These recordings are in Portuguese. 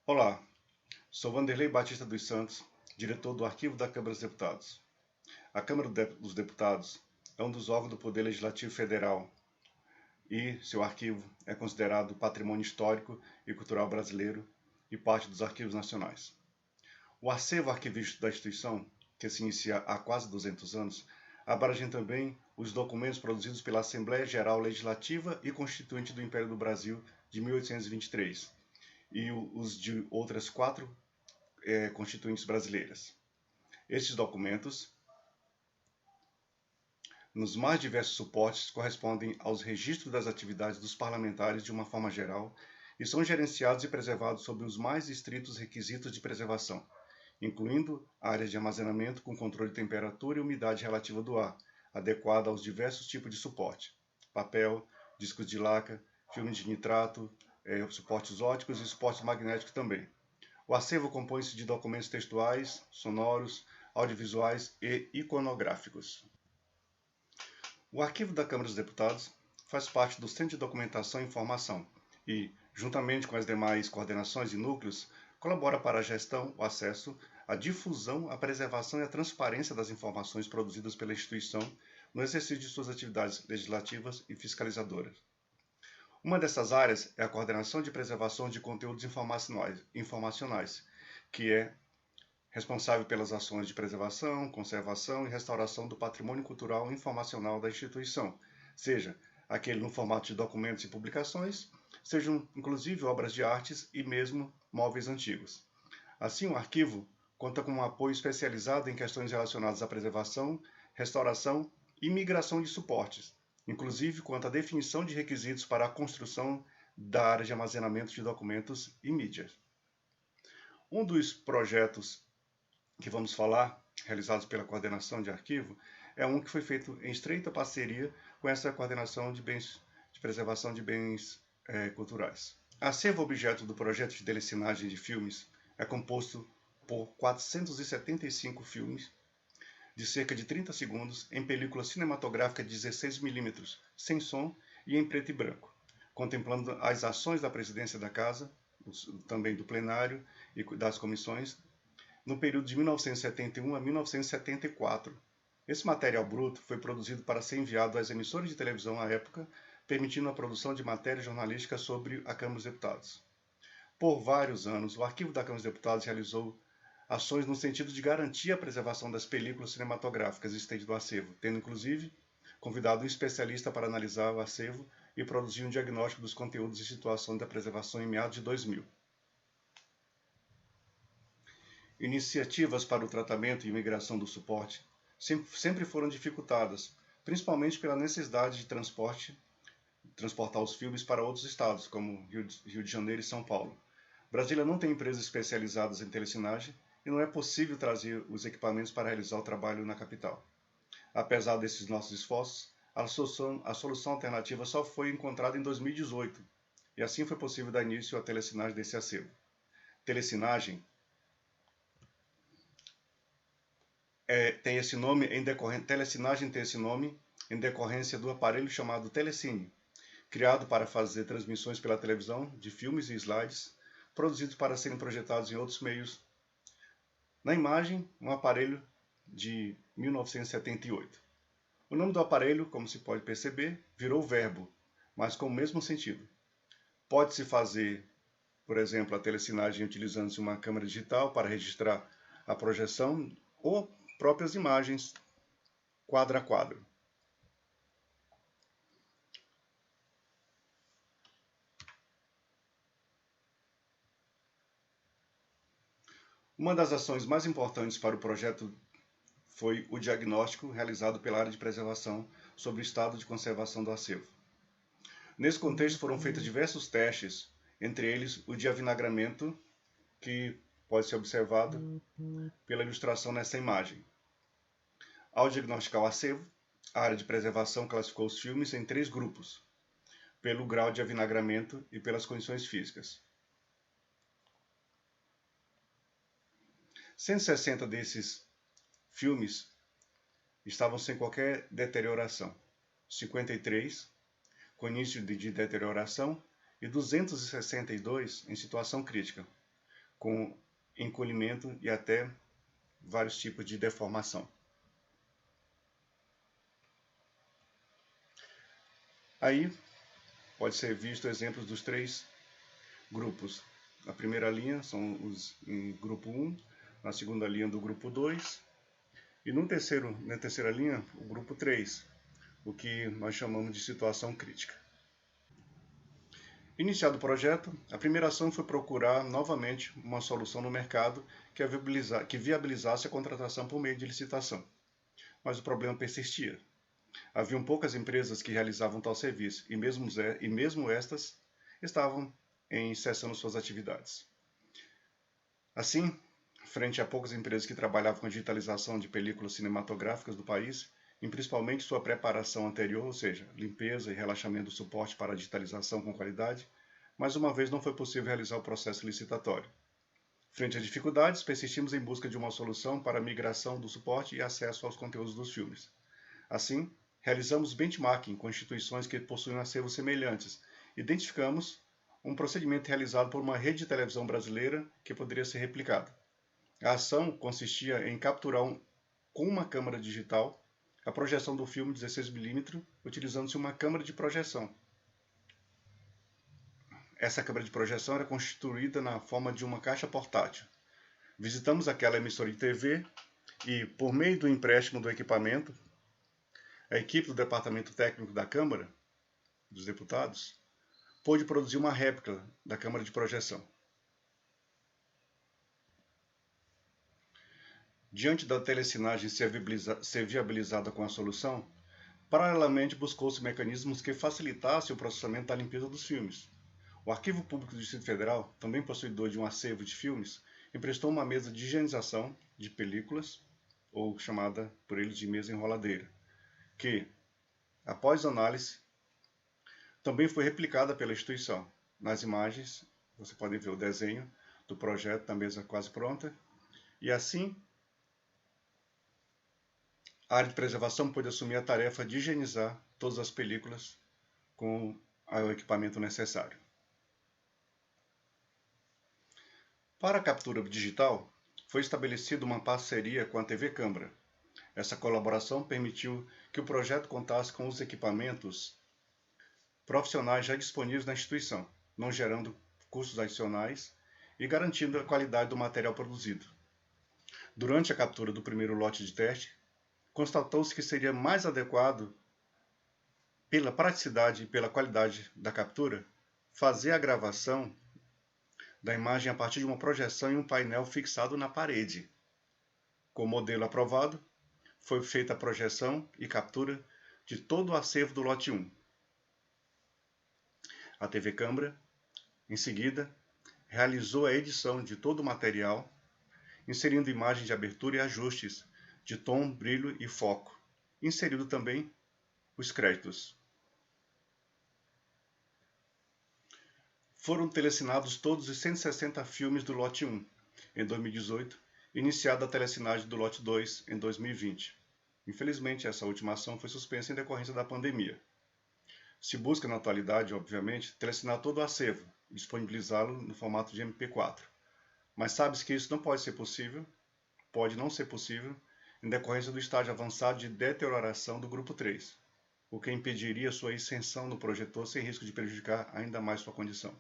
Olá, sou Wanderley Batista dos Santos, diretor do Arquivo da Câmara dos Deputados. A Câmara dos Deputados é um dos órgãos do Poder Legislativo Federal e seu arquivo é considerado patrimônio histórico e cultural brasileiro e parte dos arquivos nacionais. O acervo arquivístico da instituição, que se inicia há quase 200 anos, abrange também os documentos produzidos pela Assembleia Geral Legislativa e Constituinte do Império do Brasil de 1823 e os de outras quatro constituintes brasileiras. Estes documentos, nos mais diversos suportes, correspondem aos registros das atividades dos parlamentares de uma forma geral e são gerenciados e preservados sob os mais estritos requisitos de preservação, incluindo áreas de armazenamento com controle de temperatura e umidade relativa do ar, adequada aos diversos tipos de suporte: papel, discos de laca, filmes de nitrato, suportes ópticos e suportes magnéticos também. O acervo compõe-se de documentos textuais, sonoros, audiovisuais e iconográficos. O Arquivo da Câmara dos Deputados faz parte do Centro de Documentação e Informação e, juntamente com as demais coordenações e núcleos, colabora para a gestão, o acesso, a difusão, a preservação e a transparência das informações produzidas pela instituição no exercício de suas atividades legislativas e fiscalizadoras. Uma dessas áreas é a coordenação de preservação de conteúdos informacionais, que é responsável pelas ações de preservação, conservação e restauração do patrimônio cultural e informacional da instituição, seja aquele no formato de documentos e publicações, sejam inclusive obras de artes e mesmo móveis antigos. Assim, o arquivo conta com um apoio especializado em questões relacionadas à preservação, restauração e migração de suportes, inclusive quanto à definição de requisitos para a construção da área de armazenamento de documentos e mídias. Um dos projetos que vamos falar, realizados pela coordenação de arquivo, é um que foi feito em estreita parceria com essa coordenação de preservação de bens culturais. Acervo objeto do projeto de telecinagem de filmes é composto por 475 filmes de cerca de 30 segundos em película cinematográfica de 16mm, sem som e em preto e branco, contemplando as ações da presidência da Casa, também do plenário e das comissões, no período de 1971 a 1974. Esse material bruto foi produzido para ser enviado às emissoras de televisão à época, permitindo a produção de matéria jornalística sobre a Câmara dos Deputados. Por vários anos, o Arquivo da Câmara dos Deputados realizou ações no sentido de garantir a preservação das películas cinematográficas existentes do acervo, tendo inclusive convidado um especialista para analisar o acervo e produzir um diagnóstico dos conteúdos e situação da preservação em meados de 2000. Iniciativas para o tratamento e migração do suporte sempre foram dificultadas, principalmente pela necessidade de transportar os filmes para outros estados, como Rio de Janeiro e São Paulo. Brasília não tem empresas especializadas em telecinagem e não é possível trazer os equipamentos para realizar o trabalho na capital. Apesar desses nossos esforços, a solução alternativa só foi encontrada em 2018, e assim foi possível dar início à telecinagem desse acervo. Telecinagem telecinagem tem esse nome em decorrência do aparelho chamado telecine, criado para fazer transmissões pela televisão de filmes e slides, produzidos para serem projetados em outros meios. Na imagem, um aparelho de 1978. O nome do aparelho, como se pode perceber, virou verbo, mas com o mesmo sentido. Pode-se fazer, por exemplo, a telecinagem utilizando-se uma câmera digital para registrar a projeção ou próprias imagens quadro a quadro. Uma das ações mais importantes para o projeto foi o diagnóstico realizado pela área de preservação sobre o estado de conservação do acervo. Nesse contexto foram feitos diversos testes, entre eles o de avinagramento, que pode ser observado pela ilustração nessa imagem. Ao diagnosticar o acervo, a área de preservação classificou os filmes em 3 grupos, pelo grau de avinagramento e pelas condições físicas. 160 desses filmes estavam sem qualquer deterioração, 53 com início de deterioração e 262 em situação crítica, com encolhimento e até vários tipos de deformação. Aí pode ser visto exemplos dos três grupos. Na primeira linha são os em grupo 1, na segunda linha do grupo 2 e na terceira linha o grupo 3, o que nós chamamos de situação crítica. Iniciado o projeto, a primeira ação foi procurar novamente uma solução no mercado que viabilizasse a contratação por meio de licitação. Mas o problema persistia. Haviam poucas empresas que realizavam tal serviço e mesmo estas estavam cessando suas atividades. Assim, frente a poucas empresas que trabalhavam com a digitalização de películas cinematográficas do país, e principalmente sua preparação anterior, ou seja, limpeza e relaxamento do suporte para a digitalização com qualidade, mais uma vez não foi possível realizar o processo licitatório. Frente a dificuldades, persistimos em busca de uma solução para a migração do suporte e acesso aos conteúdos dos filmes. Assim, realizamos benchmarking com instituições que possuem acervos semelhantes. Identificamos um procedimento realizado por uma rede de televisão brasileira que poderia ser replicado. A ação consistia em capturar com uma câmera digital a projeção do filme 16mm, utilizando-se uma câmera de projeção. Essa câmera de projeção era constituída na forma de uma caixa portátil. Visitamos aquela emissora de TV e, por meio do empréstimo do equipamento, a equipe do departamento técnico da Câmara dos Deputados pôde produzir uma réplica da câmera de projeção. Diante da telecinagem ser viabilizada com a solução, paralelamente buscou-se mecanismos que facilitassem o processamento da limpeza dos filmes. O Arquivo Público do Distrito Federal, também possuidor de um acervo de filmes, emprestou uma mesa de higienização de películas, ou chamada por eles de mesa enroladeira, que, após análise, também foi replicada pela instituição. Nas imagens, você pode ver o desenho do projeto da mesa quase pronta, e assim a área de preservação pôde assumir a tarefa de higienizar todas as películas com o equipamento necessário. Para a captura digital, foi estabelecida uma parceria com a TV Câmara. Essa colaboração permitiu que o projeto contasse com os equipamentos profissionais já disponíveis na instituição, não gerando custos adicionais e garantindo a qualidade do material produzido. Durante a captura do primeiro lote de teste, constatou-se que seria mais adequado, pela praticidade e pela qualidade da captura, fazer a gravação da imagem a partir de uma projeção em um painel fixado na parede. Com o modelo aprovado, foi feita a projeção e captura de todo o acervo do lote 1. A TV Câmara, em seguida, realizou a edição de todo o material, inserindo imagens de abertura e ajustes de tom, brilho e foco, inserindo também os créditos. Foram telecinados todos os 160 filmes do lote 1 em 2018, iniciada a telecinagem do lote 2 em 2020. Infelizmente, essa última ação foi suspensa em decorrência da pandemia. Se busca, na atualidade, obviamente, telecinar todo o acervo e disponibilizá-lo no formato de MP4. Mas sabe-se que isso não pode ser possível, pode não ser possível, em decorrência do estágio avançado de deterioração do grupo 3, o que impediria sua extensão no projetor sem risco de prejudicar ainda mais sua condição.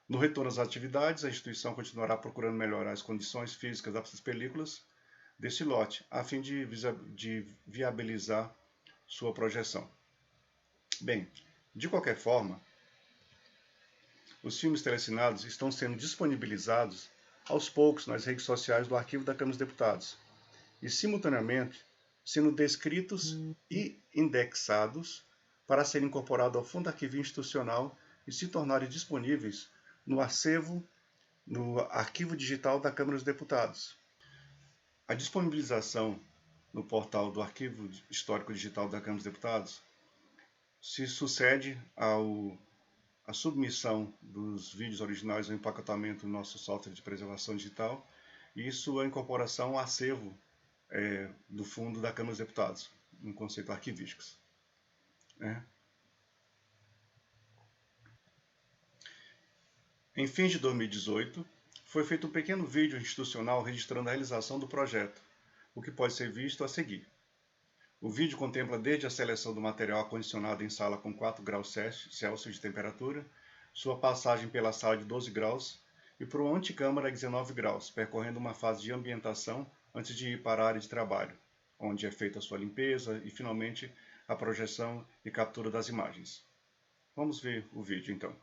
No retorno às atividades, a instituição continuará procurando melhorar as condições físicas das películas deste lote, a fim de viabilizar sua projeção. Bem, de qualquer forma, os filmes telecinados estão sendo disponibilizados aos poucos nas redes sociais do Arquivo da Câmara dos Deputados e, simultaneamente, sendo descritos e indexados para serem incorporados ao Fundo Arquivo Institucional e se tornarem disponíveis no arquivo digital da Câmara dos Deputados. A disponibilização no portal do Arquivo Histórico Digital da Câmara dos Deputados se sucede à submissão dos vídeos originais ao empacotamento no nosso software de preservação digital e sua incorporação ao acervo do fundo da Câmara dos Deputados, no conceito arquivísticos. Em fins de 2018, Foi feito um pequeno vídeo institucional registrando a realização do projeto, o que pode ser visto a seguir. O vídeo contempla desde a seleção do material acondicionado em sala com 4 graus Celsius de temperatura, sua passagem pela sala de 12 graus e por uma anticâmara a 19 graus, percorrendo uma fase de ambientação antes de ir para a área de trabalho, onde é feita a sua limpeza e, finalmente, a projeção e captura das imagens. Vamos ver o vídeo, então.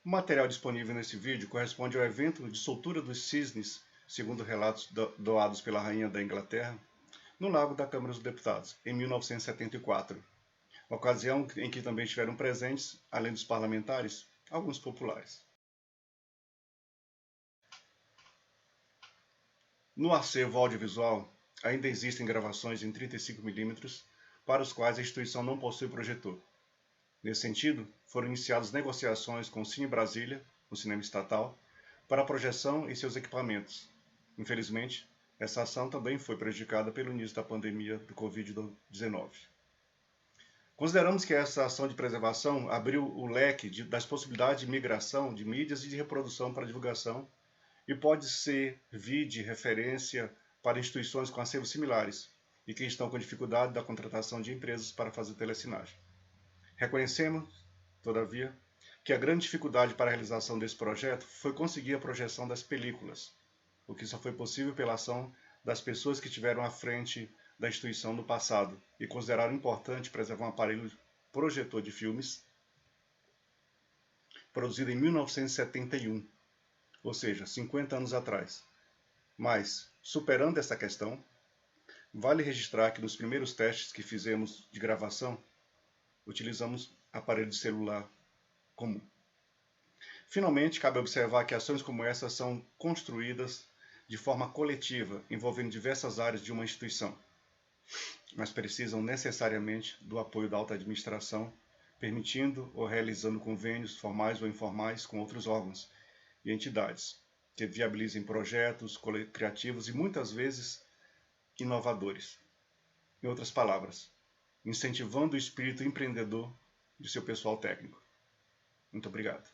O material disponível nesse vídeo corresponde ao evento de soltura dos cisnes, segundo relatos doados pela Rainha da Inglaterra, no Lago da Câmara dos Deputados, em 1974, ocasião em que também estiveram presentes, além dos parlamentares, alguns populares. No acervo audiovisual, ainda existem gravações em 35mm, para os quais a instituição não possui projetor. Nesse sentido, foram iniciadas negociações com o Cine Brasília, o cinema estatal, para a projeção e seus equipamentos. Infelizmente, essa ação também foi prejudicada pelo início da pandemia do Covid-19. Consideramos que essa ação de preservação abriu o leque das possibilidades de migração de mídias e de reprodução para divulgação e pode servir de referência para instituições com acervos similares e que estão com dificuldade da contratação de empresas para fazer telecinagem. Reconhecemos, todavia, que a grande dificuldade para a realização desse projeto foi conseguir a projeção das películas, o que só foi possível pela ação das pessoas que estiveram à frente da instituição no passado e consideraram importante preservar um aparelho projetor de filmes produzido em 1971, ou seja, 50 anos atrás. Mas, superando essa questão, vale registrar que nos primeiros testes que fizemos de gravação, utilizamos aparelho de celular comum. Finalmente, cabe observar que ações como essas são construídas de forma coletiva, envolvendo diversas áreas de uma instituição, mas precisam necessariamente do apoio da alta administração, permitindo ou realizando convênios formais ou informais com outros órgãos e entidades, que viabilizem projetos criativos e muitas vezes inovadores. Em outras palavras, incentivando o espírito empreendedor de seu pessoal técnico. Muito obrigado.